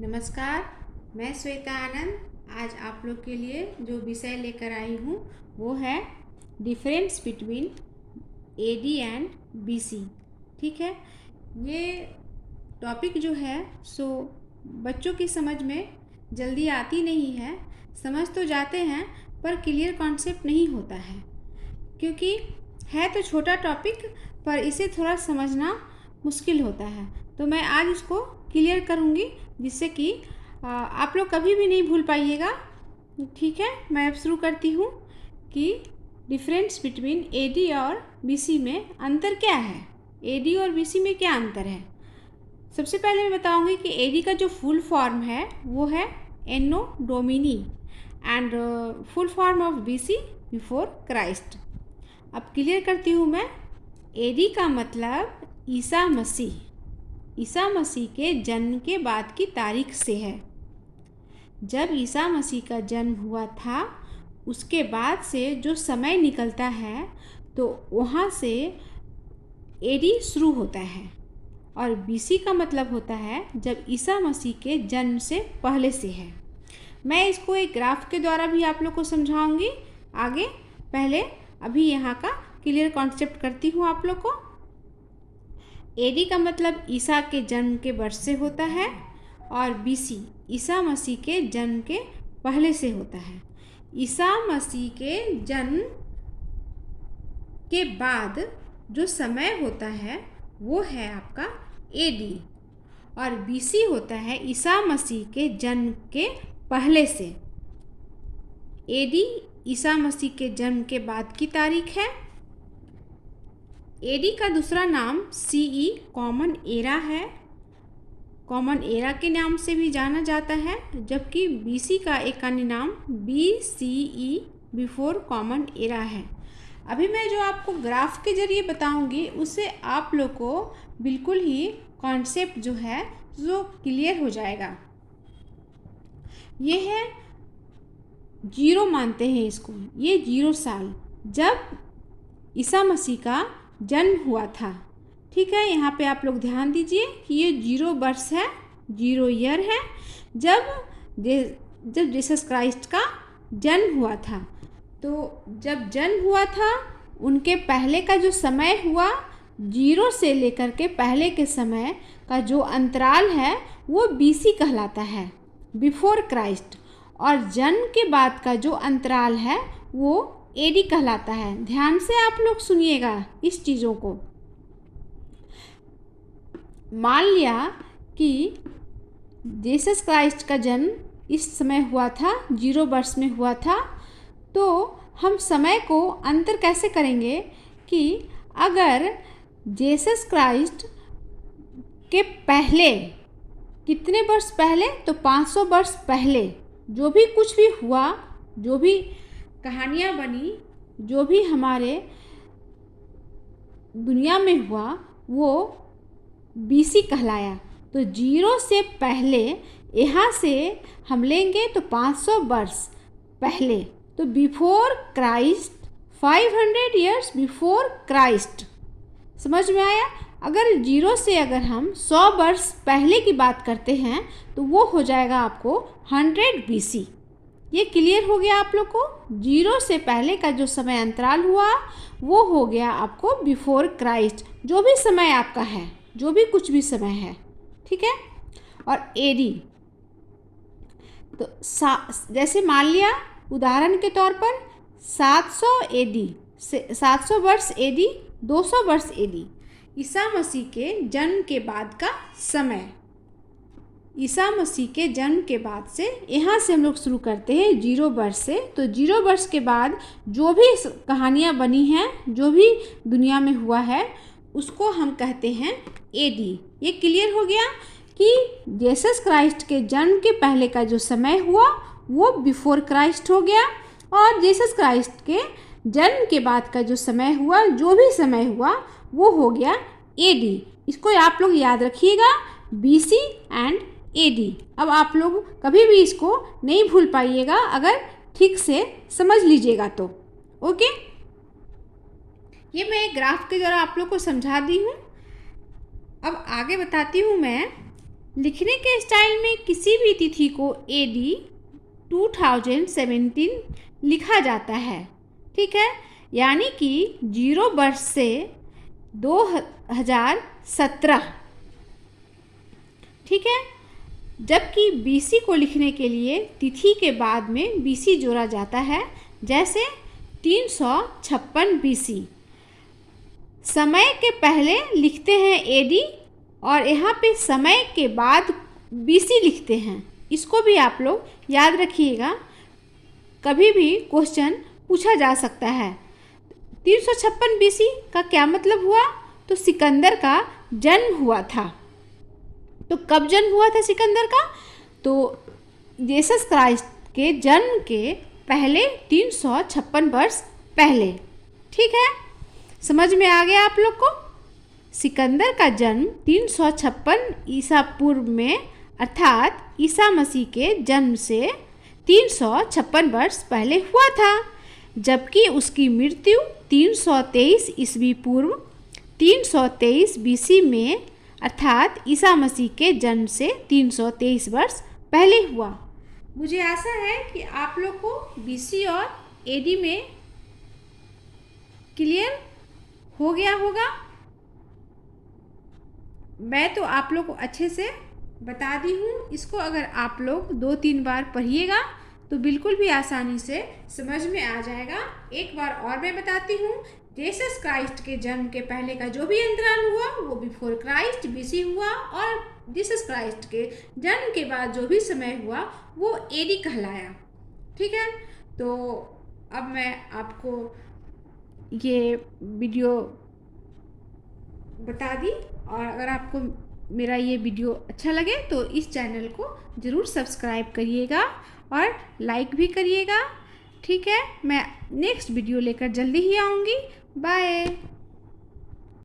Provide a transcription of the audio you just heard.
नमस्कार, मैं श्वेता आनंद आज आप लोग के लिए जो विषय लेकर आई हूँ वो है difference between AD and BC. ठीक है, ये टॉपिक जो है सो बच्चों की समझ में जल्दी आती नहीं है। समझ तो जाते हैं पर क्लियर कॉन्सेप्ट नहीं होता है, क्योंकि है तो छोटा टॉपिक पर इसे थोड़ा समझना मुश्किल होता है। तो मैं आज इसको क्लियर करूँगी जिससे कि आप लोग कभी भी नहीं भूल पाइएगा। ठीक है, मैं अब शुरू करती हूँ कि डिफरेंस बिटवीन एडी और बीसी में अंतर क्या है, एडी और बीसी में क्या अंतर है। सबसे पहले मैं बताऊँगी कि एडी का जो फुल फॉर्म है वो है anno domini and full form of BC before Christ. अब क्लियर करती हूँ मैं। एडी का मतलब ईसा मसीह, ईसा मसीह के जन्म के बाद की तारीख से है। जब ईसा मसीह का जन्म हुआ था उसके बाद से जो समय निकलता है तो वहाँ से एडी शुरू होता है। और बीसी का मतलब होता है जब ईसा मसीह के जन्म से पहले से है। मैं इसको एक ग्राफ के द्वारा भी आप लोग को समझाऊंगी आगे। पहले अभी यहाँ का क्लियर कॉन्सेप्ट करती हूँ आप लोग को। एडी का मतलब ईसा के जन्म के वर्ष से होता है और बीसी ईसा मसीह के जन्म के पहले से होता है। ईसा मसीह के जन्म के बाद जो समय होता है वो है आपका एडी और बीसी होता है ईसा मसीह के जन्म के पहले से। एडी ईसा मसीह के जन्म के बाद की तारीख है। एडी का दूसरा नाम सीई कॉमन एरा है, कॉमन एरा के नाम से भी जाना जाता है, जबकि बीसी का एक अन्य नाम बीसीई बिफोर कॉमन एरा है। अभी मैं जो आपको ग्राफ के जरिए बताऊंगी उससे आप लोग को बिल्कुल ही कॉन्सेप्ट जो है वो क्लियर हो जाएगा। ये है जीरो मानते हैं इसको, ये 0 साल जब ईसा मसीह का जन्म हुआ था। ठीक है, यहाँ पे आप लोग ध्यान दीजिए कि ये 0 वर्ष है, 0 ईयर है जब जीसस क्राइस्ट का जन्म हुआ था। तो जब जन्म हुआ था उनके पहले का जो समय हुआ 0 से लेकर के पहले के समय का जो अंतराल है वो बीसी कहलाता है, बिफोर क्राइस्ट। और जन्म के बाद का जो अंतराल है वो एडी कहलाता है। ध्यान से आप लोग सुनिएगा इस चीज़ों को। मान लिया कि जीसस क्राइस्ट का जन्म इस समय हुआ था, 0 वर्ष में हुआ था, तो हम समय को अंतर कैसे करेंगे कि अगर जीसस क्राइस्ट के पहले कितने वर्ष पहले, तो 500 वर्ष पहले जो भी कुछ भी हुआ, जो भी कहानियाँ बनी, जो भी हमारे दुनिया में हुआ वो बीसी कहलाया। तो 0 से पहले यहाँ से हम लेंगे तो 500 वर्ष पहले, तो before Christ, 500 years before Christ. समझ में आया? अगर 0 से अगर हम 100 वर्ष पहले की बात करते हैं तो वो हो जाएगा आपको 100 बीसी। ये क्लियर हो गया आप लोग को? 0 से पहले का जो समय अंतराल हुआ वो हो गया आपको बिफोर क्राइस्ट, जो भी समय आपका है, जो भी कुछ भी समय है। ठीक है। और एडी तो जैसे मान लिया उदाहरण के तौर पर 700 एडी से 700 वर्ष एडी, 200 वर्ष एडी, ईसा मसीह के जन्म के बाद का समय। ईसा मसीह के जन्म के बाद से यहाँ से हम लोग शुरू करते हैं 0 वर्ष से। तो 0 वर्ष के बाद जो भी कहानियाँ बनी हैं, जो भी दुनिया में हुआ है, उसको हम कहते हैं एडी। ये क्लियर हो गया कि जीसस क्राइस्ट के जन्म के पहले का जो समय हुआ वो बिफोर क्राइस्ट हो गया, और जीसस क्राइस्ट के जन्म के बाद का जो समय हुआ, जो भी समय हुआ, वो हो गया एडी। इसको आप लोग याद रखिएगा, बीसी एंड एडी। अब आप लोग कभी भी इसको नहीं भूल पाइएगा अगर ठीक से समझ लीजिएगा तो। ओके, ये मैं एक ग्राफ के द्वारा आप लोग को समझा दी हूँ। अब आगे बताती हूँ मैं लिखने के स्टाइल में किसी भी तिथि को AD 2017 लिखा जाता है, ठीक है, यानी कि 0 वर्ष से 2017, ठीक है। जबकि BC को लिखने के लिए तिथि के बाद में BC जोड़ा जाता है, जैसे 356 BC। समय के पहले लिखते हैं AD और यहाँ पे समय के बाद BC लिखते हैं। इसको भी आप लोग याद रखिएगा, कभी भी क्वेश्चन पूछा जा सकता है। 356 BC का क्या मतलब हुआ? तो सिकंदर का जन्म हुआ था। तो कब जन्म हुआ था सिकंदर का? तो जीसस क्राइस्ट के जन्म के पहले 356 वर्ष पहले, ठीक है। समझ में आ गया आप लोग को? सिकंदर का जन्म 356 ईसा पूर्व में, अर्थात ईसा मसीह के जन्म से 356 वर्ष पहले हुआ था, जबकि उसकी मृत्यु 323 ईस्वी पूर्व 323 BC में, अर्थात ईसा मसीह के जन्म से 323 वर्ष पहले हुआ। मुझे आशा है कि आप लोग को BC और AD में क्लियर हो गया होगा। मैं तो आप लोग को अच्छे से बता दी हूँ। इसको अगर आप लोग 2-3 बार पढ़िएगा तो बिल्कुल भी आसानी से समझ में आ जाएगा। एक बार और मैं बताती हूँ। जीसस क्राइस्ट के जन्म के पहले का जो भी अंतराल हुआ वो बिफोर क्राइस्ट BC हुआ, और जीसस क्राइस्ट के जन्म के बाद जो भी समय हुआ वो AD कहलाया, ठीक है। तो अब मैं आपको ये वीडियो बता दी, और अगर आपको मेरा ये वीडियो अच्छा लगे तो इस चैनल को ज़रूर सब्सक्राइब करिएगा और लाइक भी करिएगा, ठीक है। मैं नेक्स्ट वीडियो लेकर जल्दी ही आऊँगी। बाय।